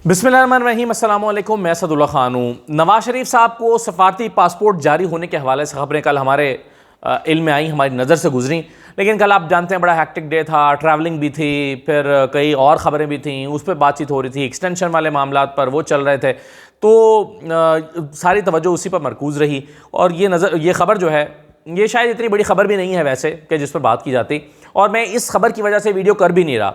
बिस्मिल्लाहिर्रहमानिर्रहीम, अस्सलाम वालेकुम। मैं असदुल्ला खान हूँ। नवाज शरीफ साहब को सफारती पासपोर्ट जारी होने के हवाले से खबरें कल हमारे इल्म में आई, हमारी नज़र से गुजरी। लेकिन कल आप जानते हैं बड़ा हैक्टिक डे था, ट्रैवलिंग भी थी, फिर कई और ख़बरें भी थी, उस पर बातचीत हो रही थी, एक्सटेंशन वाले मामलात पर वो चल रहे थे, तो सारी तवज्जो उसी पर मरकूज़ रही। और ये ख़बर जो है, ये शायद इतनी बड़ी ख़बर भी नहीं है वैसे कि जिस पर बात की जाती, और मैं इस खबर की वजह से वीडियो कर भी नहीं रहा।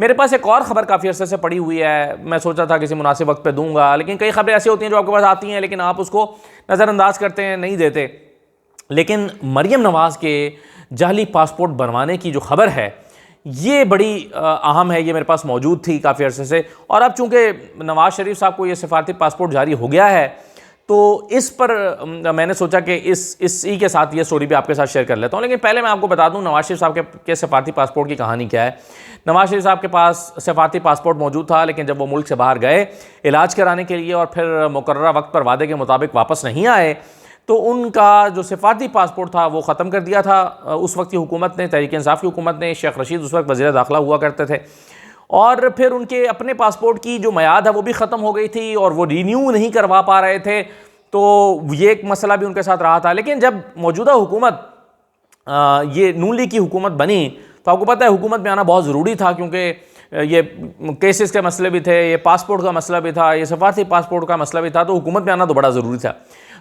मेरे पास एक और ख़बर काफ़ी अर्से से पड़ी हुई है, मैं सोचा था किसी मुनासिब वक्त पे दूंगा, लेकिन कई ख़बरें ऐसी होती हैं जो आपके पास आती हैं लेकिन आप उसको नज़रअंदाज करते हैं, नहीं देते। लेकिन मरियम नवाज़ के जाली पासपोर्ट बनवाने की जो खबर है ये बड़ी अहम है, ये मेरे पास मौजूद थी काफ़ी अर्से से। और अब चूँकि नवाज़ शरीफ साहब को ये सफारती पासपोर्ट जारी हो गया है, तो इस पर मैंने सोचा कि इसी के साथ ये स्टोरी भी आपके साथ शेयर कर लेता हूँ। लेकिन पहले मैं आपको बता दूँ नवाज शरीफ साहब के सफारती पासपोर्ट की कहानी क्या है। नवाज शरीफ साहब के पास सफारती पासपोर्ट मौजूद था, लेकिन जब वो मुल्क से बाहर गए इलाज कराने के लिए और फिर मुकर्ररा वक्त पर वादे के मुताबिक वापस नहीं आए, तो उनका जो सफारती पासपोर्ट था वो ख़त्म कर दिया था उस वक्त की हुकूमत ने, तहरीक इंसाफ की हुकूमत ने। शेख रशीद उस वक्त वज़ीर दाखिला हुआ करते थे, और फिर उनके अपने पासपोर्ट की जो मियाद है वो भी ख़त्म हो गई थी और वो रीन्यू नहीं करवा पा रहे थे, तो ये एक मसला भी उनके साथ रहा था। लेकिन जब मौजूदा हुकूमत ये नून लीग की हुकूमत बनी, तो आपको पता है हुकूमत में आना बहुत ज़रूरी था, क्योंकि ये केसेस के मसले भी थे, ये पासपोर्ट का मसला भी था, ये सफारती पासपोर्ट का मसला भी था, तो हुकूमत में आना तो बड़ा ज़रूरी था।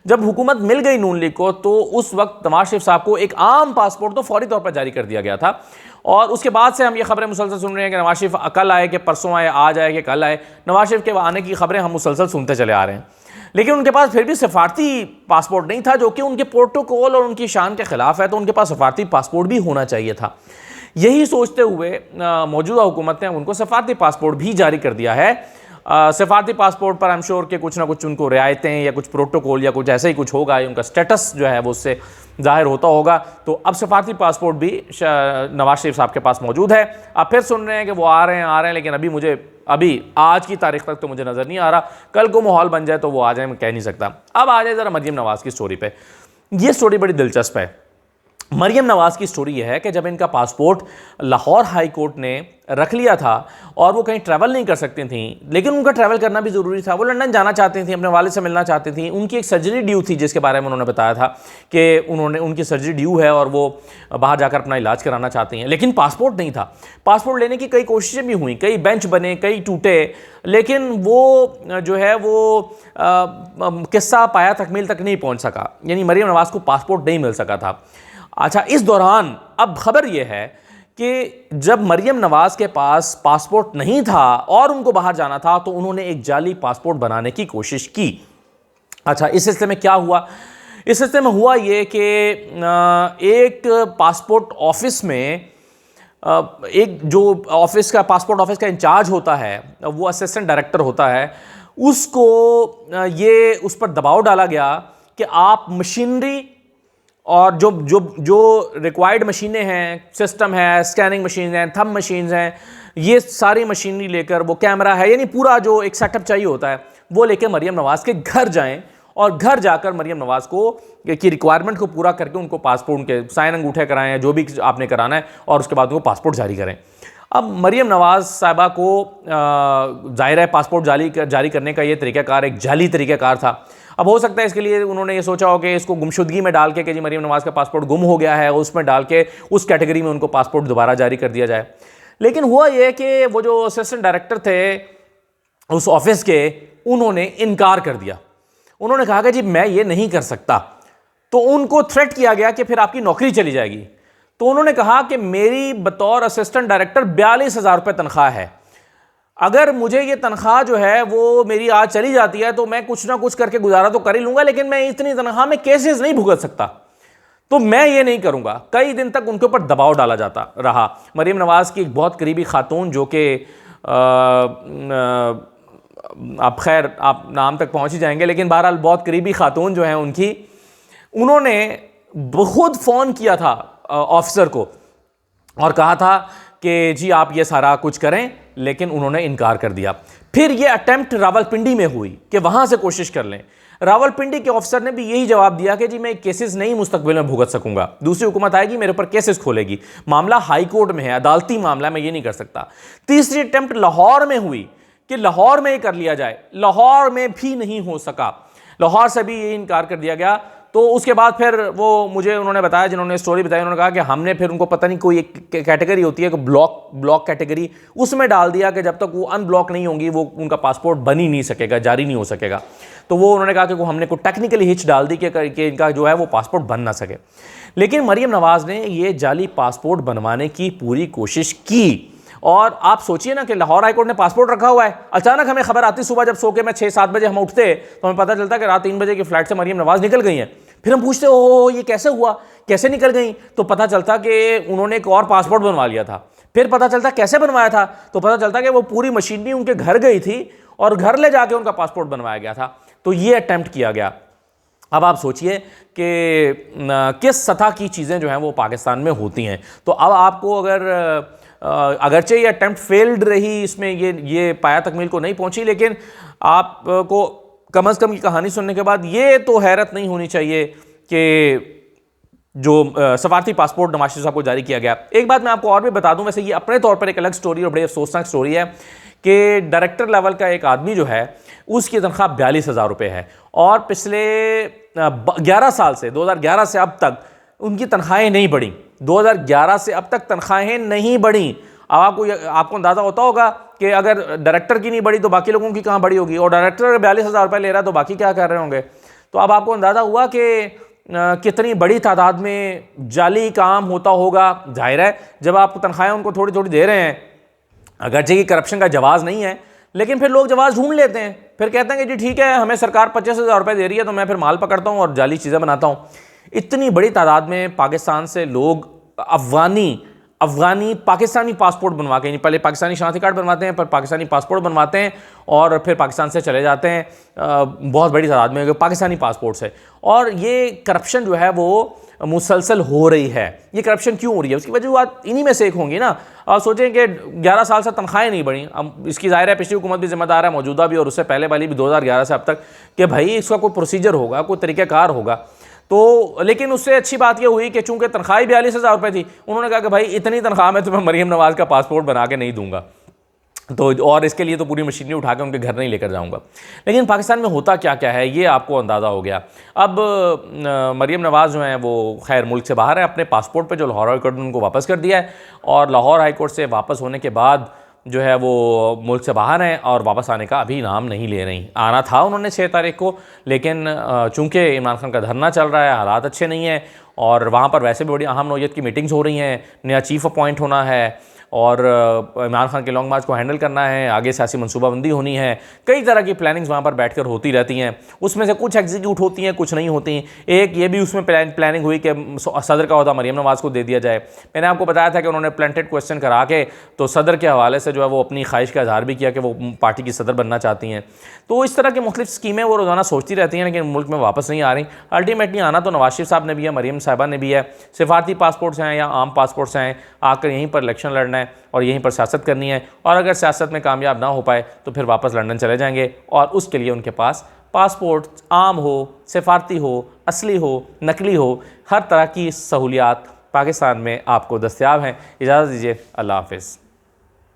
जब हुकूमत मिल गई नून लीग को, तो उस वक्त नवाज शरीफ साहब को एक आम पासपोर्ट तो फौरी तौर पर जारी कर दिया गया था। और उसके बाद से हम ये खबरें मुसलसल सुन रहे हैं कि नवाज शरीफ कल आए कि परसों आए, आज आए कि कल आए। नवाज शरीफ के आने की खबरें हम मुसलसल सुनते चले आ रहे हैं, लेकिन उनके पास फिर भी सफारती पासपोर्ट नहीं था, जो कि उनके प्रोटोकॉल और उनकी शान के खिलाफ है। तो उनके पास सफारती पासपोर्ट भी होना चाहिए था। यही सोचते हुए मौजूदा हुकूमत ने उनको सफारती पासपोर्ट भी जारी कर दिया है। सफारती पासपोर्ट पर आई एम श्योर कि कुछ ना कुछ उनको रियायतें या कुछ प्रोटोकॉल या कुछ ऐसा ही कुछ होगा, उनका स्टेटस जो है वो उससे जाहिर होता होगा। तो अब सफारती पासपोर्ट भी नवाज शरीफ साहब के पास मौजूद है। अब फिर सुन रहे हैं कि वो आ रहे हैं, लेकिन अभी आज की तारीख तक तो मुझे नज़र नहीं आ रहा। कल को माहौल बन जाए तो वो आ जाए, मैं कह नहीं सकता। अब आ जाए ज़रा मरियम नवाज़ की स्टोरी पे। ये स्टोरी बड़ी दिलचस्प है। मरियम नवाज़ की स्टोरी यह है कि जब इनका पासपोर्ट लाहौर हाई कोर्ट ने रख लिया था और वो कहीं ट्रैवल नहीं कर सकती थी, लेकिन उनका ट्रैवल करना भी ज़रूरी था, वो लंदन जाना चाहती थी, अपने वालिद से मिलना चाहती थी। उनकी एक सर्जरी ड्यू थी जिसके बारे में उन्होंने बताया था कि उनकी सर्जरी ड्यू है और वो बाहर जाकर अपना इलाज कराना चाहती हैं, लेकिन पासपोर्ट नहीं था। पासपोर्ट लेने की कई कोशिशें भी हुई, कई बेंच बने, कई टूटे, लेकिन वो जो है वो किस्सा पाया तकमील तक नहीं पहुँच सका, यानी मरियम नवाज़ को पासपोर्ट नहीं मिल सका था। अच्छा, इस दौरान अब खबर यह है कि जब मरियम नवाज़ के पास पासपोर्ट नहीं था और उनको बाहर जाना था, तो उन्होंने एक जाली पासपोर्ट बनाने की कोशिश की। अच्छा, इस सिलसिले में क्या हुआ? इस सिलसिले में हुआ ये कि एक पासपोर्ट ऑफिस में एक जो पासपोर्ट ऑफिस का इंचार्ज होता है, वो असिस्टेंट डायरेक्टर होता है, उसको उस पर दबाव डाला गया कि आप मशीनरी और जो रिक्वायर्ड मशीनें हैं, सिस्टम है, स्कैनिंग मशीन है, थंब मशीन्स हैं, ये सारी मशीनरी लेकर, वो कैमरा है, यानी पूरा जो एक सेटअप चाहिए होता है वो लेकर मरियम नवाज़ के घर जाएं और घर जाकर मरियम नवाज़ की रिक्वायरमेंट को पूरा करके उनको पासपोर्ट, उनके साइन अंगूठे कराएं, जो भी आपने कराना है, और उसके बाद उनको पासपोर्ट जारी करें। अब मरियम नवाज़ साहिबा को ज़ाहिर है पासपोर्ट जारी करने का ये तरीक़ाकार एक जाली तरीक़ाकार था। अब हो सकता है इसके लिए उन्होंने ये सोचा हो कि इसको गुमशुदगी में डाल के कि जी मरियम नवाज़ का पासपोर्ट गुम हो गया है, उसमें डाल के उस कैटेगरी में उनको पासपोर्ट दोबारा जारी कर दिया जाए। लेकिन हुआ ये कि वो जो असिस्टेंट डायरेक्टर थे उस ऑफिस के, उन्होंने इनकार कर दिया। उन्होंने कहा कि जी मैं ये नहीं कर सकता। तो उनको थ्रेट किया गया कि फिर आपकी नौकरी चली जाएगी। तो उन्होंने कहा कि मेरी बतौर असिस्टेंट डायरेक्टर 42,000 रुपये तनख्वाह है, अगर मुझे ये तनख्वाह जो है वो मेरी आज चली जाती है तो मैं कुछ ना कुछ करके गुजारा तो कर ही लूंगा, लेकिन मैं इतनी तनख्वाह में केसेस नहीं भुगत सकता, तो मैं ये नहीं करूंगा। कई दिन तक उनके ऊपर दबाव डाला जाता रहा। मरियम नवाज़ की एक बहुत करीबी खातून, जो कि आप खैर आप नाम तक पहुंच ही जाएंगे, लेकिन बहरहाल बहुत करीबी खातून जो है उन्होंने बहुत फ़ोन किया था ऑफिसर को और कहा था कि जी आप ये सारा कुछ करें, लेकिन उन्होंने इनकार कर दिया। फिर ये अटेम्प्ट रावलपिंडी में हुई कि वहाँ से कोशिश कर लें। रावलपिंडी के ऑफिसर ने भी यही जवाब दिया कि जी मैं केसेस नहीं मुस्तकबिल में भुगत सकूंगा, दूसरी हुकूमत आएगी मेरे ऊपर केसेस खोलेगी, मामला हाई कोर्ट में है, अदालती मामला, मैं ये नहीं कर सकता। तीसरी अटेम्प्ट लाहौर में हुई कि लाहौर में ही कर लिया जाए, लाहौर में भी नहीं हो सका, लाहौर से भी ये इनकार कर दिया गया। तो उसके बाद फिर वो मुझे उन्होंने बताया, जिन्होंने स्टोरी बताई, उन्होंने कहा कि हमने फिर उनको पता नहीं कोई एक कैटेगरी होती है कि ब्लॉक कैटेगरी, उसमें डाल दिया कि जब तक वो अनब्लॉक नहीं होंगी वो उनका पासपोर्ट बन ही नहीं सकेगा, जारी नहीं हो सकेगा। तो वो उन्होंने कहा कि वो हमने कोई टेक्निकली हिच डाल दी कि इनका जो है वो पासपोर्ट बन ना सके। लेकिन मरीम नवाज़ ने ये जाली पासपोर्ट बनवाने की पूरी कोशिश की। और आप सोचिए ना कि लाहौर हाईकोर्ट ने पासपोर्ट रखा हुआ है, अचानक हमें खबर आती सुबह, जब सो के मैं 6-7 बजे हम उठते तो हमें पता चलता कि रात 3 बजे की फ्लाइट से मरीम नवाज़ निकल गई हैं। फिर हम पूछते ओ ये कैसे हुआ, कैसे निकल गई? तो पता चलता कि उन्होंने एक और पासपोर्ट बनवा लिया था। फिर पता चलता कैसे बनवाया था, तो पता चलता कि वो पूरी मशीनरी उनके घर गई थी और घर ले जाके उनका पासपोर्ट बनवाया गया था। तो ये अटेम्प्ट किया गया। अब आप सोचिए कि किस सतह की चीज़ें जो हैं वो पाकिस्तान में होती हैं। तो अब आपको अगरचे ये अटेम्प्ट फेल्ड रही, इसमें ये पाया तकमील को नहीं पहुंची, लेकिन आपको कम अज़ कम की कहानी सुनने के बाद ये तो हैरत नहीं होनी चाहिए कि जो सफारती पासपोर्ट नवाज शरीफ साहब को जारी किया गया। एक बात मैं आपको और भी बता दूं, वैसे ये अपने तौर पर एक अलग स्टोरी और बड़ी अफसोसनाक स्टोरी है कि डायरेक्टर लेवल का एक आदमी जो है उसकी तनख्वाह 42,000 रुपये है और पिछले 11 साल से 2011 से अब तक उनकी तनख्वाहें नहीं बढ़ी। 2011 से अब तक तनख्वाहें नहीं बढ़ी। अब आपको अंदाज़ा होता होगा कि अगर डायरेक्टर की नहीं बढ़ी तो बाकी लोगों की कहाँ बढ़ी होगी, और डायरेक्टर अगर 42,000 रुपये ले रहा है तो बाकी क्या कर रहे होंगे। तो अब आपको अंदाज़ा हुआ कि कितनी बड़ी तादाद में जाली काम होता होगा। जाहिर है जब आप तनख्वाहें उनको थोड़ी थोड़ी दे रहे हैं, अगरचे कि करप्शन का जवाज़ नहीं है, लेकिन फिर लोग जवाज़ ढूंढ लेते हैं, फिर कहते हैं कि जी ठीक है हमें सरकार 25,000 रुपये दे रही है तो मैं फिर माल पकड़ता हूँ और जाली चीज़ें बनाता हूँ। इतनी बड़ी तादाद में पाकिस्तान से लोग अफगानी पाकिस्तानी पासपोर्ट बनवा के, पहले पाकिस्तानी शनाख्ती कार्ड बनवाते हैं, पर पाकिस्तानी पासपोर्ट बनवाते हैं और फिर पाकिस्तान से चले जाते हैं बहुत बड़ी तादाद में पाकिस्तानी पासपोर्ट से। और ये करप्शन जो है वो मुसलसल हो रही है। ये करप्शन क्यों हो रही है, उसकी वजह इन्हीं में से एक होंगी ना। सोचें कि 11 साल से तनख्वाहें नहीं बढ़ी। अब इसकी ज़ाहिर है पिछली हुकूमत भी जिम्मेदार है, मौजूदा भी और उससे पहले वाली भी 2011 से अब तक, कि भाई इसका कोई प्रोसीजर होगा, कोई तरीक़ाकार होगा। तो लेकिन उससे अच्छी बात यह हुई कि चूंकि तनख्वाह 42,000 रुपये थी, उन्होंने कहा कि भाई इतनी तनख्वाह में तुम्हें मरीम नवाज़ का पासपोर्ट बना के नहीं दूंगा, तो और इसके लिए तो पूरी मशीनरी उठा के उनके घर नहीं लेकर जाऊंगा। लेकिन पाकिस्तान में होता क्या क्या है ये आपको अंदाज़ा हो गया। अब मरीम नवाज़ जो हैं वो खैर मुल्क से बाहर है, अपने पासपोर्ट पे जो लाहौर हाई कोर्ट ने उनको वापस कर दिया है, और लाहौर हाई कोर्ट से वापस होने के बाद जो है वो मुल्क से बाहर हैं और वापस आने का अभी नाम नहीं ले रही। आना था उन्होंने 6 तारीख को, लेकिन चूंकि इमरान खान का धरना चल रहा है, हालात अच्छे नहीं हैं और वहाँ पर वैसे भी बड़ी अहम नौयत की मीटिंग्स हो रही हैं, नया चीफ़ अपॉइंट होना है और इमरान खान के लॉन्ग मार्च को हैंडल करना है, आगे सियासी मनसूबाबंदी होनी है, कई तरह की प्लानिंग्स वहाँ पर बैठकर होती रहती हैं। उसमें से कुछ एग्जीक्यूट होती हैं, कुछ नहीं होती। एक ये भी उसमें प्लानिंग हुई कि सदर का ओहदा मरीम नवाज़ को दे दिया जाए। मैंने आपको बताया था कि उन्होंने प्लांटेड क्वेश्चन करा के तो सदर के हवाले से जो है वो अपनी ख्वाहिश का इजहार भी किया कि वो पार्टी की सदर बनना चाहती हैं। तो इस तरह की मुख्तलिफ स्कीमें वो रोज़ाना सोचती रहती हैं, लेकिन मुल्क में वापस नहीं आ रही। अल्टीमेटली आना तो नवाज शरीफ साहब ने भी है, मरीम साहिबा ने भी है। सिफारती पासपोर्ट्स हैं या आम पासपोर्ट्स हैं, आकर यहीं पर इलेक्शन लड़ना है और यहीं पर सियासत करनी है, और अगर सियासत में कामयाब ना हो पाए तो फिर वापस लंदन चले जाएंगे, और उसके लिए उनके पास पासपोर्ट आम हो, सिफारती हो, असली हो, नकली हो, हर तरह की सहूलियात पाकिस्तान में आपको दस्तयाब हैं। इजाज़त दीजिए, अल्लाह हाफ़िज़।